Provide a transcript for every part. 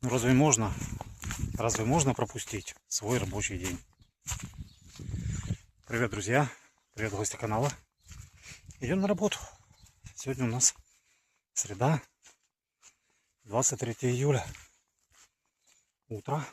Ну, разве можно пропустить свой рабочий день? Привет, друзья! Привет, гости канала! Идем на работу. Сегодня у нас среда, 23 июля. Утро.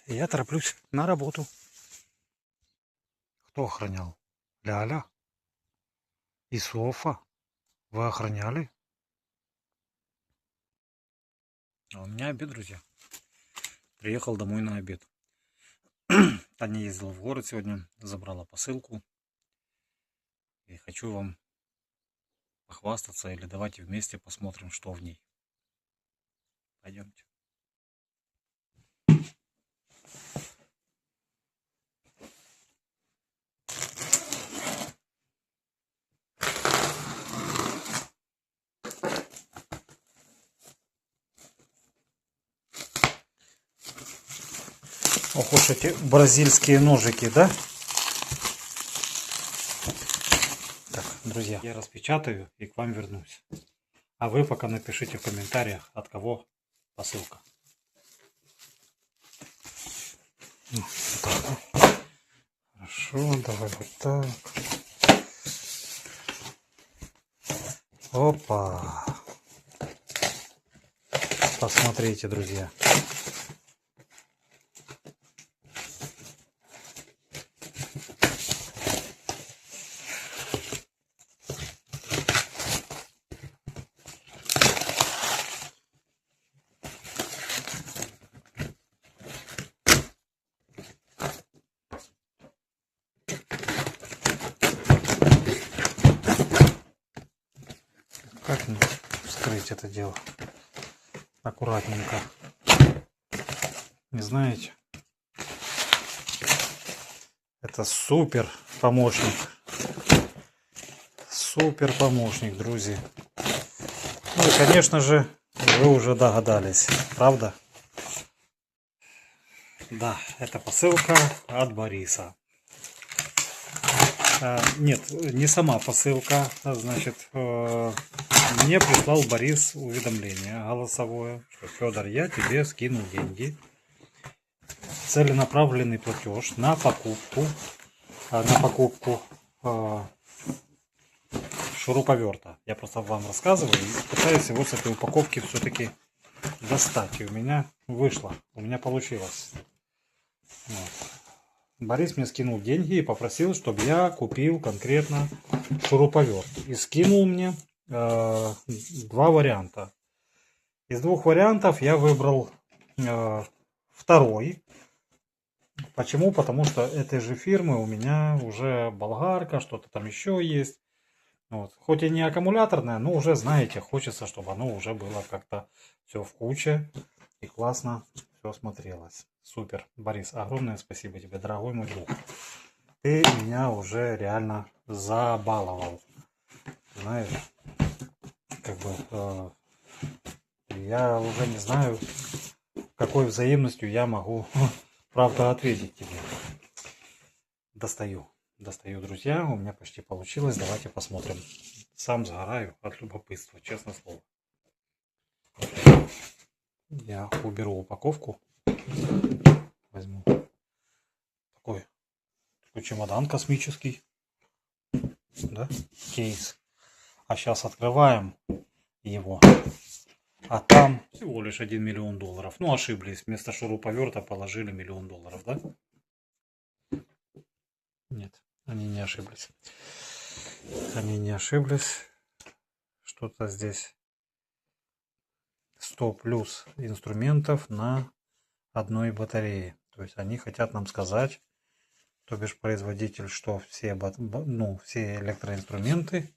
И я тороплюсь на работу. Кто охранял? Ляля и Софа. Вы охраняли? А у меня обед, друзья. Приехал домой на обед. Таня ездила в город сегодня, забрала посылку. И хочу вам похвастаться, или давайте вместе посмотрим, что в ней. Пойдемте. Ох уж эти бразильские ножики, да? Так, друзья, я распечатаю и к вам вернусь. А вы пока напишите в комментариях, от кого посылка. Вот так. Хорошо, давай вот так. Опа. Посмотрите, друзья. Как мне вскрыть это дело? Аккуратненько. Не знаете? Это супер помощник. Супер помощник, друзья. Ну и, конечно же, вы уже догадались, правда? Да, это посылка от Бориса. Нет, не сама посылка. Значит, мне прислал Борис уведомление голосовое, что: Федор, я тебе скинул деньги. Целенаправленный платеж на покупку шуруповерта. Я просто вам рассказываю и пытаюсь его с этой упаковки все-таки достать. И у меня вышло, у меня получилось. Вот. Борис мне скинул деньги и попросил, чтобы я купил конкретно шуруповерт. И скинул мне два варианта. Из двух вариантов я выбрал второй. Почему? Потому что этой же фирмы у меня уже болгарка, что-то там еще есть. Вот. Хоть и не аккумуляторная, но уже, знаете, хочется, чтобы оно уже было как-то все в куче и классно все смотрелось. Супер. Борис, огромное спасибо тебе, дорогой мой друг. Ты меня уже реально забаловал. Знаешь, как бы я уже не знаю, какой взаимностью я могу, правда, ответить тебе. Достаю, друзья, у меня почти получилось. Давайте посмотрим. Сам сгораю от любопытства, честное слово. Я уберу упаковку. Возьму такой чемодан космический, да, кейс. А сейчас открываем его, а там всего лишь 1 миллион долларов. Ну, ошиблись, вместо шуруповерта положили $1 миллион, да? Нет, они не ошиблись. Они не ошиблись. Что-то здесь 100 плюс инструментов на одной батарее. То есть они хотят нам сказать, то бишь производитель, что все электроинструменты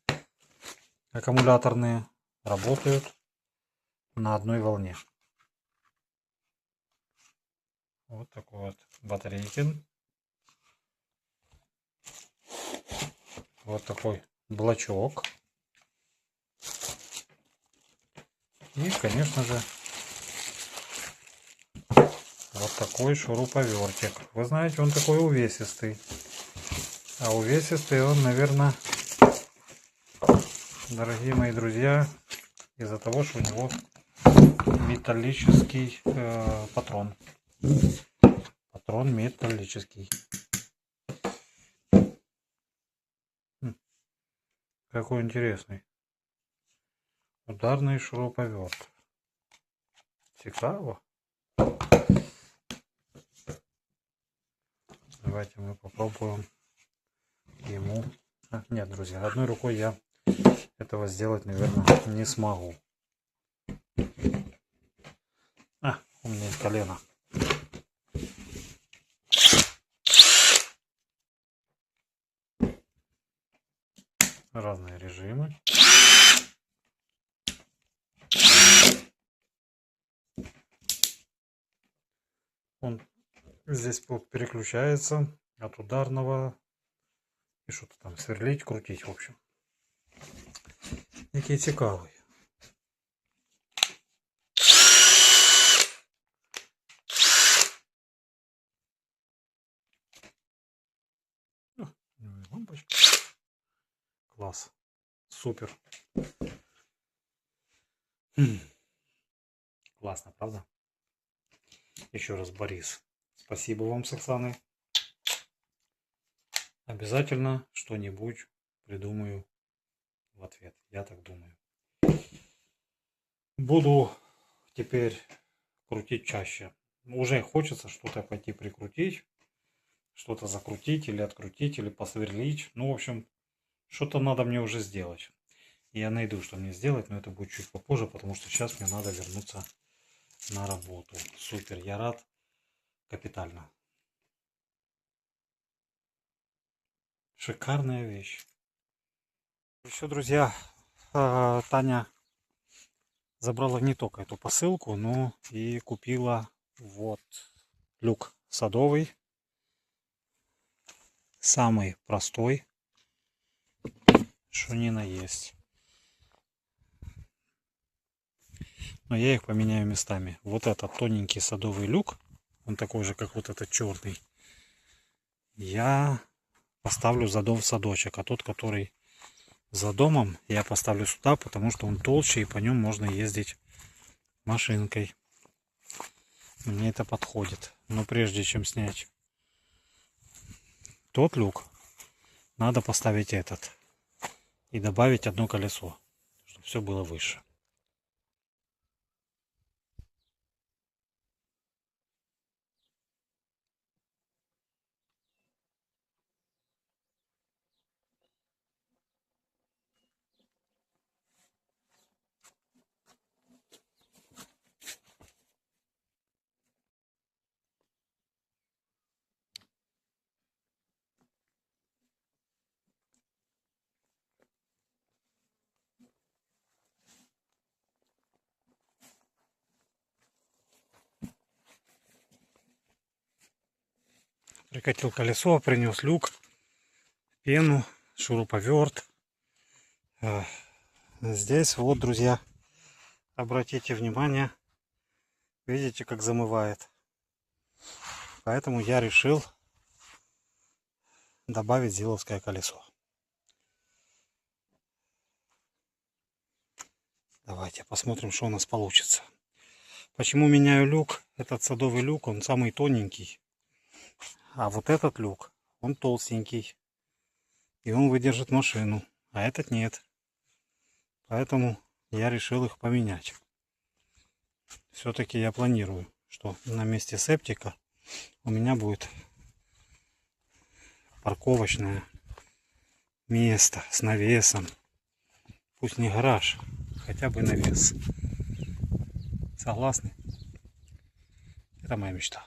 аккумуляторные работают на одной волне. Вот такой вот батарейкин. Вот такой блочок. И, конечно же, вот такой шуруповертик. Вы знаете, он такой увесистый. А увесистый он, наверное, дорогие мои друзья, из-за того, что у него металлический патрон. Патрон металлический. Какой интересный. Ударный шуруповерт. Цікаво. Давайте мы попробуем ему. Нет, друзья, одной рукой я этого сделать, наверное, не смогу. У меня есть колено. Разные режимы. Он здесь переключается от ударного и что-то там сверлить, крутить, в общем. Який цікавий. Лампочка. Класс. Супер. Классно, правда? Еще раз, Борис, спасибо вам с Оксаной. Обязательно что-нибудь придумаю в ответ. Я так думаю. Буду теперь крутить чаще. Уже хочется что-то пойти прикрутить, что-то закрутить или открутить, или посверлить. Ну, в общем, что-то надо мне уже сделать. Я найду, что мне сделать, но это будет чуть попозже, потому что сейчас мне надо вернуться на работу. Супер, я рад. Капитально. Шикарная вещь. Еще, друзья, Таня забрала не только эту посылку, но и купила вот люк садовый. Самый простой, что ни на есть. Но я их поменяю местами. Вот этот тоненький садовый люк, он такой же, как вот этот черный, я поставлю за дом в садочек. А тот, который за домом, я поставлю сюда, потому что он толще и по нем можно ездить машинкой. Мне это подходит. Но прежде чем снять тот люк, надо поставить этот и добавить одно колесо, чтобы все было выше. Прикатил колесо, принес люк, пену, шуруповерт. Здесь вот, друзья, обратите внимание, видите, как замывает. Поэтому я решил добавить зиловское колесо. Давайте посмотрим, что у нас получится. Почему меняю люк? Этот садовый люк, он самый тоненький. А вот этот люк, он толстенький. И он выдержит машину. А этот нет. Поэтому я решил их поменять. Все-таки я планирую, что на месте септика у меня будет парковочное место с навесом. Пусть не гараж, хотя бы навес. Согласны? Это моя мечта.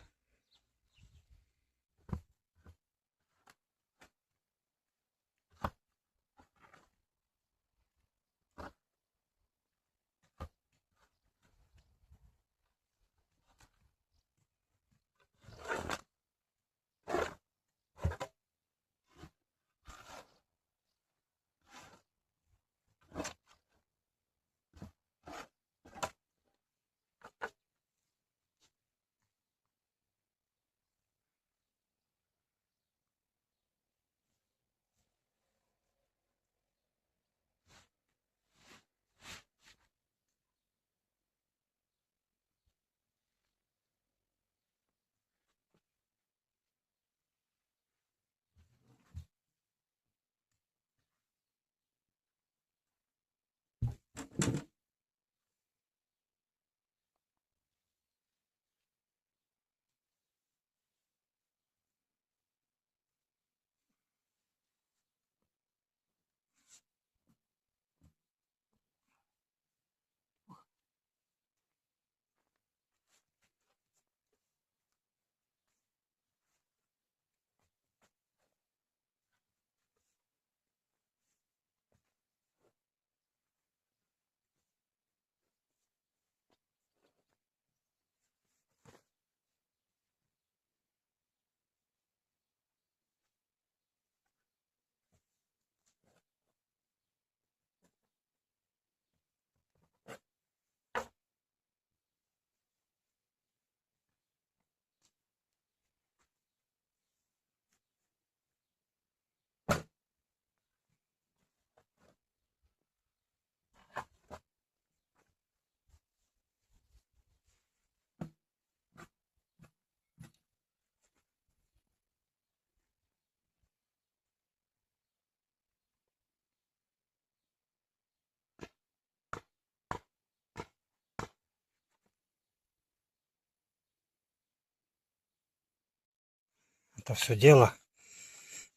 это все дело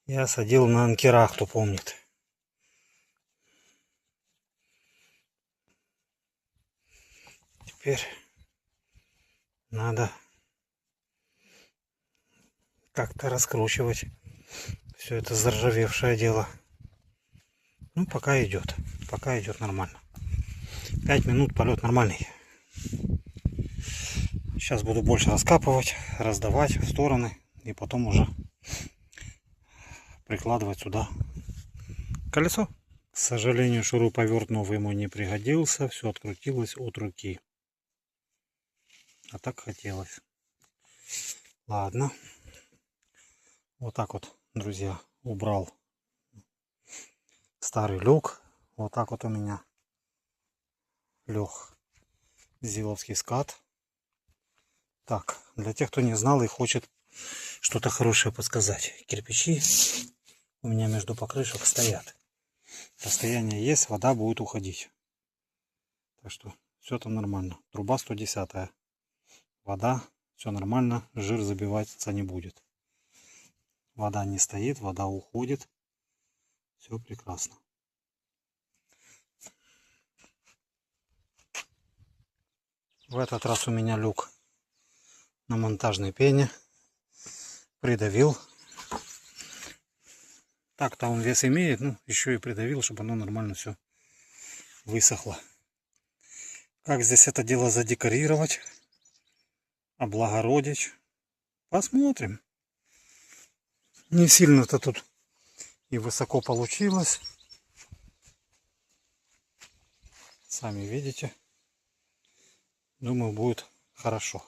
я садил на анкерах, кто помнит. Теперь надо как-то раскручивать все это заржавевшее дело. Ну, пока идет нормально. 5 минут полет нормальный. Сейчас буду больше раскапывать, раздавать в стороны и потом уже прикладывать сюда колесо. К сожалению, шуруповерт новый ему не пригодился, все открутилось от руки. А так хотелось. Ладно. Вот так вот, друзья, убрал старый люк. Вот так вот у меня лег зиловский скат. Так, для тех, кто не знал и хочет что-то хорошее подсказать. Кирпичи у меня между покрышек стоят. Расстояние есть, вода будет уходить. Так что все там нормально. Труба 110. Вода, все нормально, жир забиваться не будет. Вода не стоит, вода уходит. Все прекрасно. В этот раз у меня люк на монтажной пене. Придавил. Так-то он вес имеет, ну еще и придавил, чтобы оно нормально все высохло. Как здесь это дело задекорировать, облагородить, посмотрим. Не сильно-то тут и высоко получилось. Сами видите. Думаю, будет хорошо.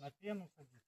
На пену садись.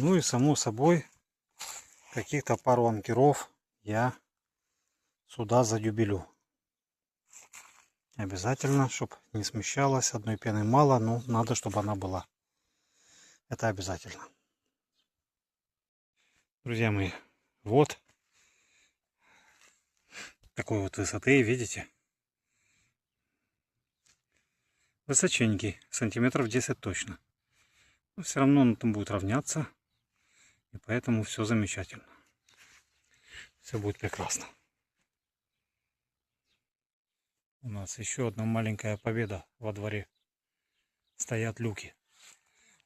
Ну и само собой, каких-то пару анкеров я сюда задюбелю. Обязательно, чтобы не смещалась. Одной пены мало, но надо, чтобы она была. Это обязательно. Друзья мои, вот такой вот высоты, видите? Высоченький, сантиметров 10 точно. Но все равно он там будет равняться. И поэтому все замечательно. Все будет прекрасно. У нас еще одна маленькая победа во дворе. Стоят люки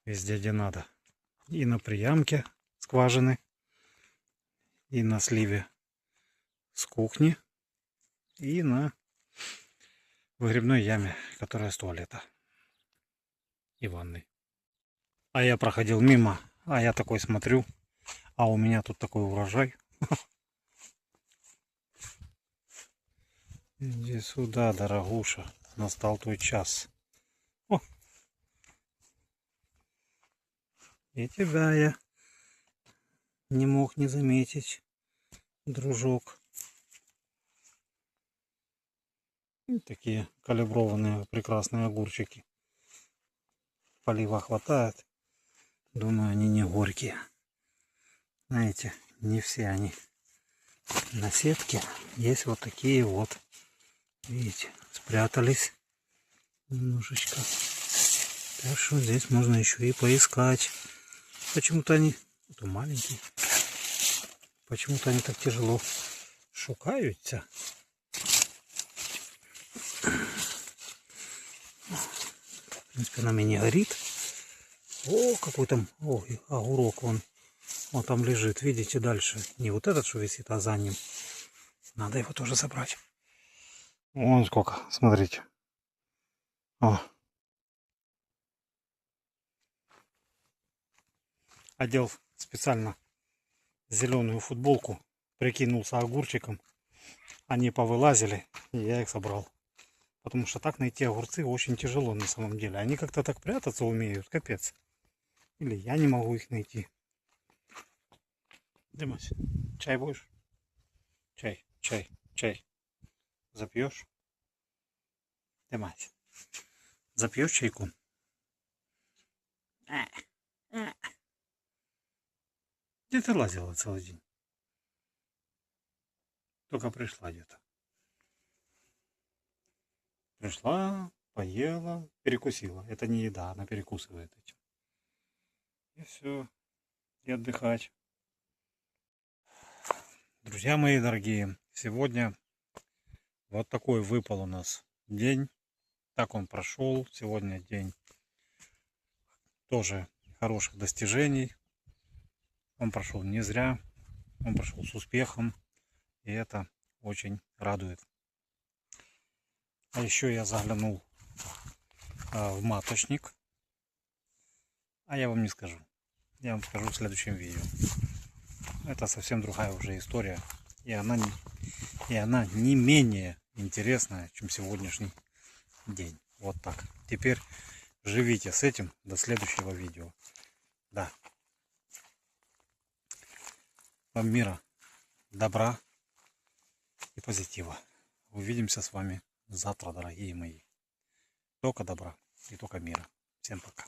везде, где надо. И на приямке скважины, и на сливе с кухни, и на выгребной яме, которая с туалета и ванной. А я проходил мимо, а я такой смотрю, а у меня тут такой урожай. Иди сюда, дорогуша, настал твой час. О! И тебя я не мог не заметить, дружок. И такие калиброванные прекрасные огурчики. Полива хватает. Думаю, они не горькие. Знаете, не все они на сетке. Есть вот такие вот. Видите, спрятались немножечко. Так что здесь можно еще и поискать. Почему-то они... Это маленькие. Почему-то они так тяжело шукаются. В принципе, она мне не горит. О, какой там... О, огурок вон. Он там лежит. Видите, дальше. Не вот этот, что висит, а за ним. Надо его тоже собрать. Вон сколько, смотрите. О. Одел специально зеленую футболку. Прикинулся огурчиком. Они повылазили, и я их собрал. Потому что так найти огурцы очень тяжело на самом деле. Они как-то так прятаться умеют, капец. Или я не могу их найти. Димась, чай будешь? Чай, чай, чай. Запьешь? Димась, запьешь чайку? Где ты лазила целый день? Только пришла где-то. Пришла, поела, перекусила. Это не еда, она перекусывает этим. И все. И отдыхать. Друзья мои дорогие, сегодня вот такой выпал у нас день. Так он прошел. Сегодня день тоже хороших достижений. Он прошел не зря. Он прошел с успехом. И это очень радует. А еще я заглянул в маточник. А я вам не скажу. Я вам скажу в следующем видео. Это совсем другая уже история. И она не менее интересная, чем сегодняшний день. Вот так. Теперь живите с этим до следующего видео. Да. Вам мира, добра и позитива. Увидимся с вами завтра, дорогие мои. Только добра и только мира. Всем пока.